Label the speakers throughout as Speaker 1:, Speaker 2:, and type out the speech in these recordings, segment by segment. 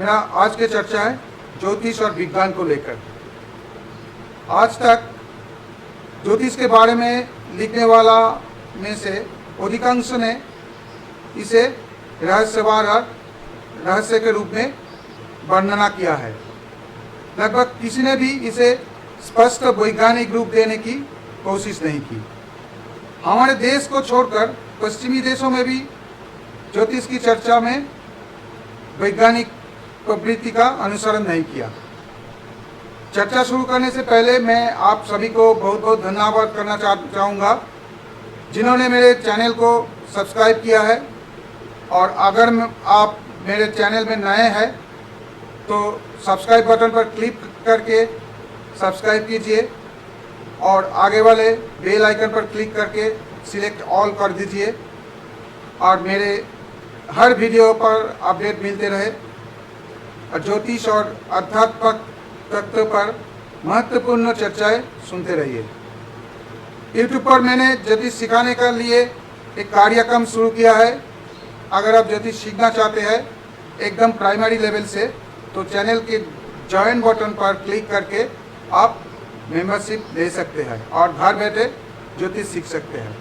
Speaker 1: मेरा आज की चर्चा है ज्योतिष और विज्ञान को लेकर। आज तक ज्योतिष के बारे में लिखने वाला में से अधिकांश ने इसे रहस्यवाद और रहस्य के रूप में वर्णना किया है। लगभग किसी ने भी इसे स्पष्ट वैज्ञानिक रूप देने की कोशिश नहीं की। हमारे देश को छोड़कर पश्चिमी देशों में भी ज्योतिष की चर्चा में वैज्ञानिक प्रवृत्ति का अनुसरण नहीं किया। चर्चा शुरू करने से पहले मैं आप सभी को बहुत बहुत धन्यवाद करना चाहूँगा जिन्होंने मेरे चैनल को सब्सक्राइब किया है। और अगर आप मेरे चैनल में नए हैं तो सब्सक्राइब बटन पर क्लिक करके सब्सक्राइब कीजिए और आगे वाले बेल आइकन पर क्लिक करके सिलेक्ट ऑल कर दीजिए और मेरे हर वीडियो पर अपडेट मिलते रहे। और ज्योतिष और आध्यात्मिक तत्व पर महत्वपूर्ण चर्चाएं सुनते रहिए। यूट्यूब पर मैंने ज्योतिष सिखाने के लिए एक कार्यक्रम शुरू किया है। अगर आप ज्योतिष सीखना चाहते हैं एकदम प्राइमरी लेवल से तो चैनल के ज्वाइन बटन पर क्लिक करके आप मेंबरशिप ले सकते हैं और घर बैठे ज्योतिष सीख सकते हैं।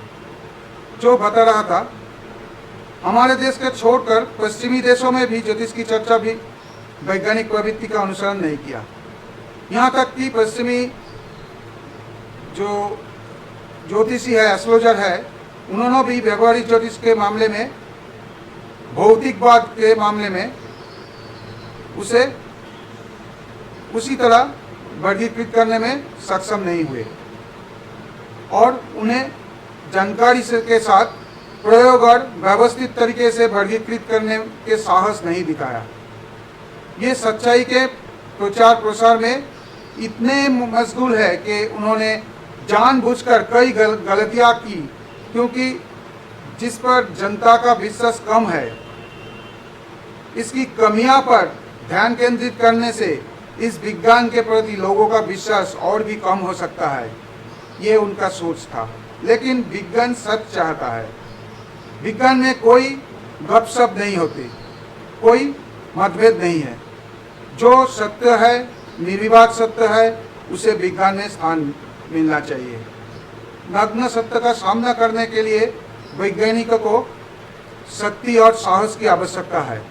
Speaker 1: जो बता रहा था, हमारे देश के छोड़कर पश्चिमी देशों में भी ज्योतिष की चर्चा भी वैज्ञानिक प्रवृत्ति का अनुसरण नहीं किया। यहाँ तक कि पश्चिमी जो ज्योतिषी है, एस्ट्रोलॉजर है, उन्होंने भी व्यवहारिक ज्योतिष के मामले में, भौतिकवाद के मामले में उसे उसी तरह वर्गीकृत करने में सक्षम नहीं हुए और उन्हें जानकारी के साथ प्रयोग और व्यवस्थित तरीके से वर्गीकृत करने के साहस नहीं दिखाया। ये सच्चाई के प्रचार प्रसार में इतने मशगूल है कि उन्होंने जानबूझकर कई गलतियां की, क्योंकि जिस पर जनता का विश्वास कम है, इसकी कमियां पर ध्यान केंद्रित करने से इस विज्ञान के प्रति लोगों का विश्वास और भी कम हो सकता है। ये उनका सोच था। लेकिन विज्ञान सच चाहता है। विज्ञान में कोई गपशप नहीं होती, कोई मतभेद नहीं है। जो सत्य है, निर्विवाद सत्य है, उसे विज्ञान में स्थान मिलना चाहिए। नग्न सत्य का सामना करने के लिए वैज्ञानिकों को शक्ति और साहस की आवश्यकता है।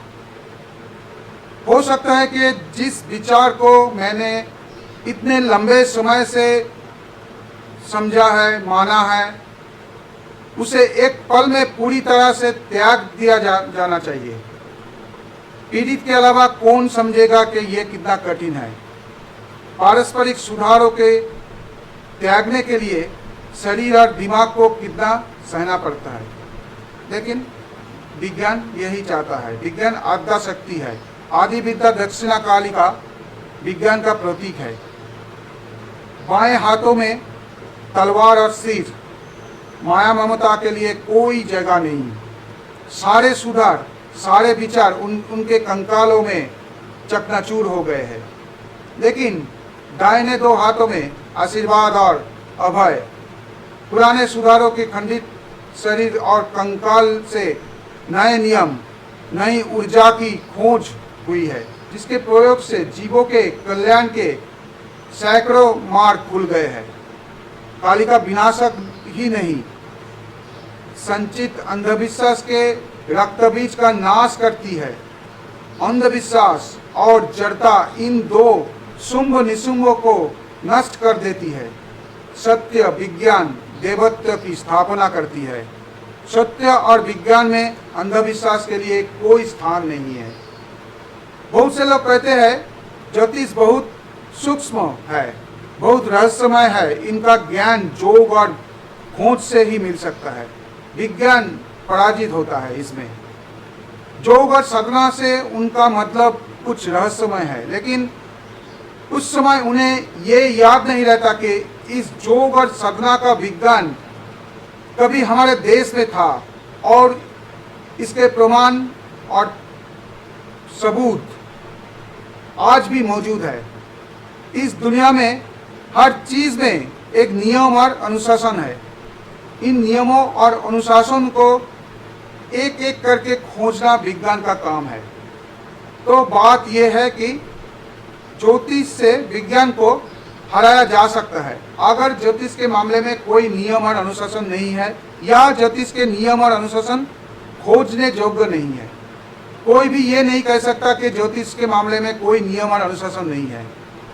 Speaker 1: हो सकता है कि जिस विचार को मैंने इतने लंबे समय से समझा है, माना है, उसे एक पल में पूरी तरह से त्याग दिया जाना चाहिए। पीड़ित के अलावा कौन समझेगा कि यह कितना कठिन है। पारस्परिक सुधारों के त्यागने के लिए शरीर और दिमाग को कितना सहना पड़ता है। लेकिन विज्ञान यही चाहता है। विज्ञान आद्या शक्ति है। आदि विद्या दक्षिणा काली का विज्ञान का प्रतीक है। बाएं हाथों में तलवार और सिर, माया ममता के लिए कोई जगह नहीं। सारे सुधार, सारे विचार उनके कंकालों में चकनाचूर हो गए हैं। लेकिन दाहिने दो हाथों में आशीर्वाद और अभय। पुराने सुधारों के खंडित शरीर और कंकाल से नए नियम, नई ऊर्जा की खोज हुई है, जिसके प्रयोग से जीवों के कल्याण के सैकड़ों मार्ग खुल गए हैं। कालिका विनाशक ही नहीं, संचित अंधविश्वास के रक्तबीज का नाश करती है। अंधविश्वास और जड़ता इन दो शुंभ निशुंभों को नष्ट कर देती है। सत्य विज्ञान देवत्व की स्थापना करती है। सत्य और विज्ञान में अंधविश्वास के लिए कोई स्थान नहीं है। बहुत से लोग कहते हैं ज्योतिष बहुत सूक्ष्म है, बहुत रहस्यमय है, इनका ज्ञान योग और खोज से ही मिल सकता है। विज्ञान पराजित होता है इसमें। योग और साधना से उनका मतलब कुछ रहस्यमय है, लेकिन उस समय उन्हें ये याद नहीं रहता कि इस योग और साधना का विज्ञान कभी हमारे देश में था और इसके प्रमाण और सबूत आज भी मौजूद है। इस दुनिया में हर चीज में एक नियम और अनुशासन है। इन नियमों और अनुशासन को एक एक करके खोजना विज्ञान का काम है। तो बात यह है कि ज्योतिष से विज्ञान को हराया जा सकता है। अगर ज्योतिष के मामले में कोई नियम और अनुशासन नहीं है या ज्योतिष के नियम और अनुशासन खोजने योग्य नहीं है। कोई भी ये नहीं कह सकता कि ज्योतिष के मामले में कोई नियम और अनुशासन नहीं है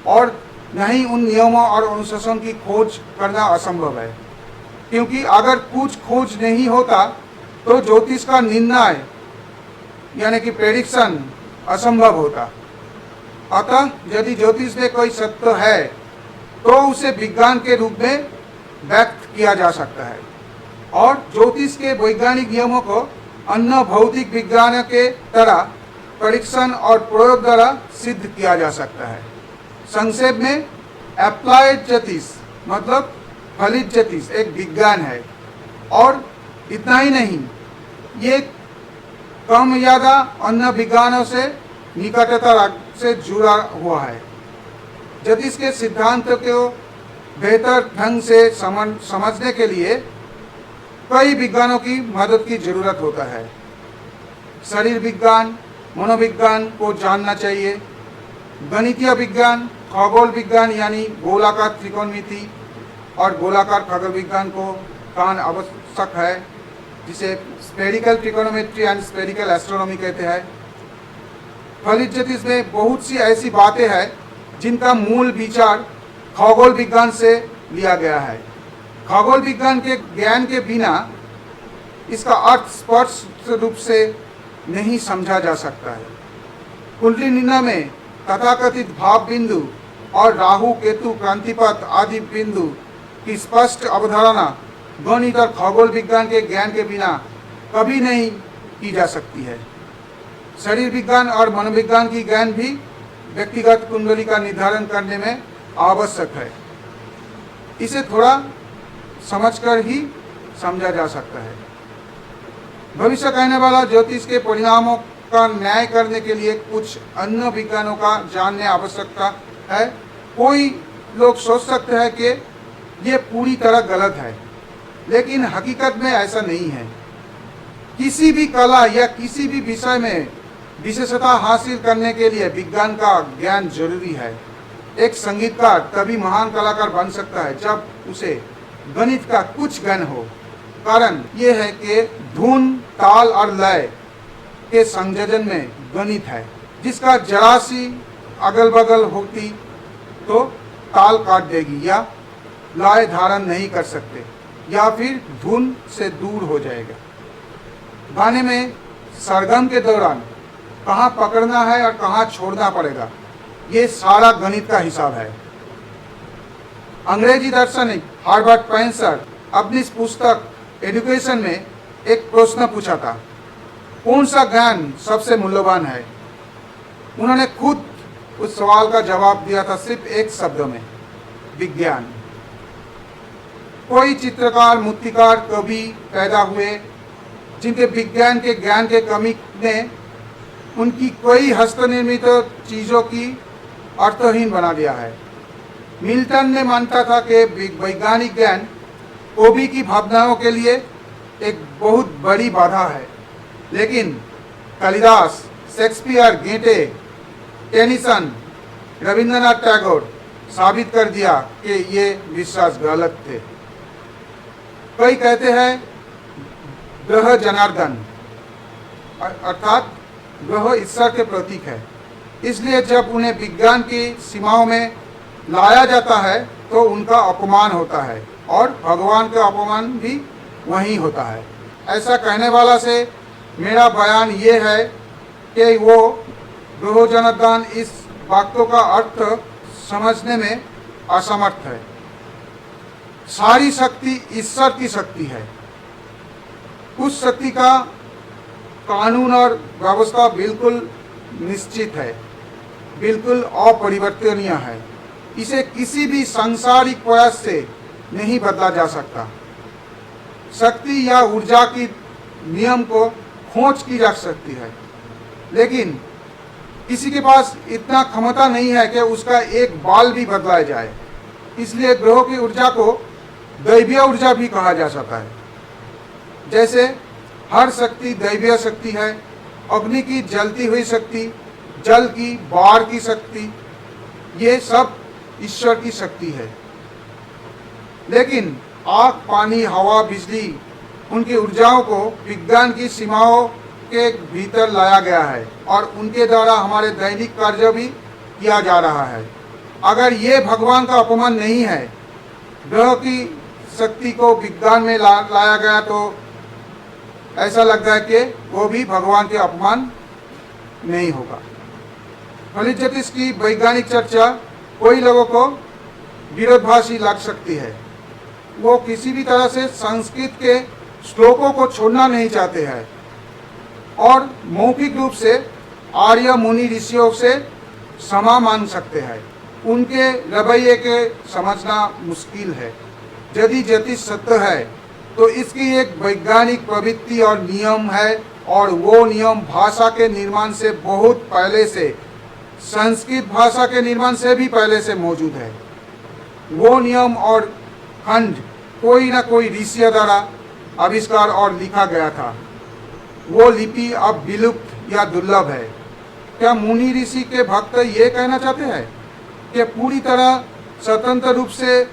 Speaker 1: और नहीं उन नियमों और अनुशासन की खोज करना असंभव है, क्योंकि अगर कुछ खोज नहीं होता तो ज्योतिष का निर्णय यानी कि प्रेडिक्शन असंभव होता। अतः यदि ज्योतिष में कोई सत्य है तो उसे विज्ञान के रूप में व्यक्त किया जा सकता है और ज्योतिष के वैज्ञानिक नियमों को अन्य भौतिक विज्ञान के तरह परीक्षण और प्रयोग द्वारा सिद्ध किया जा सकता है। संक्षेप में अप्लाइड ज्योतिष मतलब फलित ज्योतिष एक विज्ञान है और इतना ही नहीं, ये कम ज्यादा अन्य विज्ञानों से निकटता से जुड़ा हुआ है। ज्योतिष के सिद्धांत को बेहतर ढंग से समझने के लिए कई विज्ञानों की मदद की जरूरत होता है। शरीर विज्ञान, मनोविज्ञान को जानना चाहिए, गणितीय विज्ञान, खगोल विज्ञान यानी गोलाकार त्रिकोणमिति और गोलाकार खगोल विज्ञान को ज्ञान आवश्यक है, जिसे spherical trigonometry and spherical astronomy कहते हैं। फलित ज्योतिष में बहुत सी ऐसी बातें हैं जिनका मूल विचार खगोल विज्ञान से लिया गया है। खगोल विज्ञान के ज्ञान के बिना इसका अर्थ स्पष्ट रूप से नहीं समझा जा सकता है। कुंडली निर्णय में तथाकथित भाव बिंदु और राहु केतु क्रांतिपथ आदि बिंदु की स्पष्ट अवधारणा गणित और खगोल विज्ञान के ज्ञान के बिना कभी नहीं की जा सकती है। शरीर विज्ञान और मनोविज्ञान की ज्ञान भी व्यक्तिगत कुंडली का निर्धारण करने में आवश्यक है। इसे थोड़ा समझकर ही समझा जा सकता है। भविष्य कहने वाला ज्योतिष के परिणामों का न्याय करने के लिए कुछ अन्य विज्ञानों का जानने आवश्यकता है। कोई लोग सोच सकते हैं कि ये पूरी तरह गलत है, लेकिन हकीकत में ऐसा नहीं है। किसी भी कला या किसी भी विषय में विशेषता हासिल करने के लिए विज्ञान का ज्ञान जरूरी है। एक संगीतकार तभी महान कलाकार बन सकता है जब उसे गणित का कुछ ज्ञान हो। कारण यह है कि धुन, ताल और लय के संयोजन में गणित है, जिसका जरा सी अगल बगल होती तो ताल काट देगी या लय धारण नहीं कर सकते या फिर धुन से दूर हो जाएगा। गाने में सरगम के दौरान कहाँ पकड़ना है और कहाँ छोड़ना पड़ेगा, ये सारा गणित का हिसाब है। अंग्रेजी दार्शनिक हार्बर्ट स्पेंसर अपनी पुस्तक एजुकेशन में एक प्रश्न पूछा था, कौन सा ज्ञान सबसे मूल्यवान है। उन्होंने खुद उस सवाल का जवाब दिया था सिर्फ एक शब्द में, विज्ञान। कोई चित्रकार, मूर्तिकार, कवि पैदा हुए जिनके विज्ञान के ज्ञान के कमी ने उनकी कई हस्तनिर्मित चीजों की अर्थहीन बना दिया है। मिल्टन ने मानता था कि वैज्ञानिक ज्ञान कवि की भावनाओं के लिए एक बहुत बड़ी बाधा है, लेकिन कालिदास, शेक्सपियर, गेटे, टेनिसन, रविंद्रनाथ टैगोर साबित कर दिया कि ये विश्वास गलत थे। कई कहते हैं ग्रह जनार्दन अर्थात ग्रह ईश्वर के प्रतीक है, इसलिए जब उन्हें विज्ञान की सीमाओं में लाया जाता है तो उनका अपमान होता है और भगवान का अपमान भी वही होता है। ऐसा कहने वाला से मेरा बयान ये है कि वो ग्रह जनार्दन इस वाक्यों का अर्थ समझने में असमर्थ है। सारी शक्ति ईश्वर की शक्ति है। उस शक्ति का कानून और व्यवस्था बिल्कुल निश्चित है, बिल्कुल अपरिवर्तनीय है। इसे किसी भी सांसारिक प्रयास से नहीं बदला जा सकता। शक्ति या ऊर्जा की नियम को खोज की जा सकती है, लेकिन किसी के पास इतना क्षमता नहीं है कि उसका एक बाल भी बदलाया जाए। इसलिए ग्रहों की ऊर्जा को दैवीय ऊर्जा भी कहा जा सकता है। जैसे हर शक्ति दैवीय शक्ति है, अग्नि की जलती हुई शक्ति जल की, बाढ़ की शक्ति, ये सब ईश्वर की शक्ति है। लेकिन आग, पानी, हवा, बिजली, उनकी ऊर्जाओं को विज्ञान की सीमाओं के भीतर लाया गया है और उनके द्वारा हमारे दैनिक कार्य भी किया जा रहा है। अगर ये भगवान का अपमान नहीं है, ग्रह की शक्ति को विज्ञान में लाया गया, तो ऐसा लगता है कि वो भी भगवान के अपमान नहीं होगा। खनिज ज्योतिष की वैज्ञानिक चर्चा कोई लोगों को विरोधाभासी लग सकती है। वो किसी भी तरह से संस्कृत के श्लोकों को छोड़ना नहीं चाहते हैं और मौखिक रूप से आर्य मुनि ऋषियों से क्षमा मांग सकते हैं। उनके रवैये के समझना मुश्किल है। यदि ज्योतिष सत्य है तो इसकी एक वैज्ञानिक प्रवृत्ति और नियम है और वो नियम भाषा के निर्माण से बहुत पहले से, संस्कृत भाषा के निर्माण से भी पहले से मौजूद है। वो नियम और खंड कोई ना कोई ऋषि द्वारा आविष्कार और लिखा गया था। वो लिपि अब विलुप्त या दुर्लभ है। क्या मुनि ऋषि के भक्त ये कहना चाहते हैं कि पूरी तरह स्वतंत्र रूप से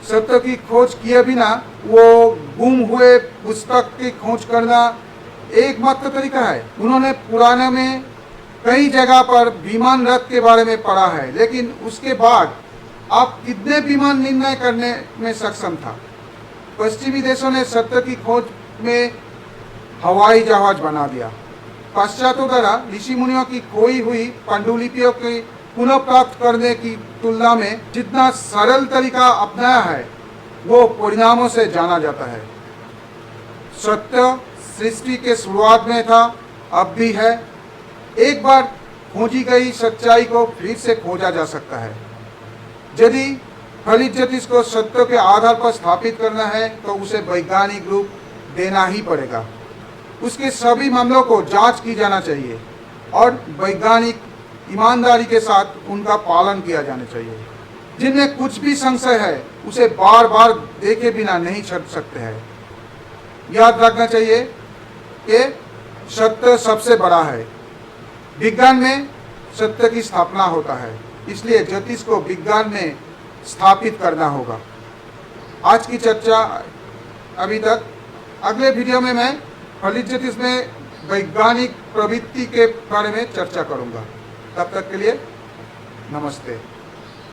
Speaker 1: सत्य की खोज किए बिना वो गुम हुए पुस्तक की खोज करना एकमात्र तरीका है? उन्होंने पुराने में कई जगह पर विमान रथ के बारे में पढ़ा है, लेकिन उसके बाद आप कितने विमान निर्णय करने में सक्षम था? पश्चिमी देशों ने सत्य की खोज में हवाई जहाज बना दिया। पाश्चात्यों द्वारा ऋषि मुनियों की खोई हुई पांडुलिपियों की पुनः प्राप्त करने की तुलना में जितना सरल तरीका अपनाया है, वो परिणामों से जाना जाता है। सत्य सृष्टि के शुरुआत में था, अब भी है। एक बार खोजी गई सच्चाई को फिर से खोजा जा सकता है। यदि खनिज ज्योतिष को सत्य के आधार पर स्थापित करना है तो उसे वैज्ञानिक रूप देना ही पड़ेगा। उसके सभी मामलों को जांच की जाना चाहिए और वैज्ञानिक ईमानदारी के साथ उनका पालन किया जाना चाहिए। जिनमें कुछ भी संशय है उसे बार बार देखे बिना नहीं छोड़ सकते हैं। याद रखना चाहिए कि सत्य सबसे बड़ा है। विज्ञान में सत्य की स्थापना होता है, इसलिए ज्योतिष को विज्ञान में स्थापित करना होगा। आज की चर्चा अभी तक। अगले वीडियो में मैं खनिज ज्योतिष में वैज्ञानिक प्रवृत्ति के बारे में चर्चा करूंगा। तब तक के लिए नमस्ते।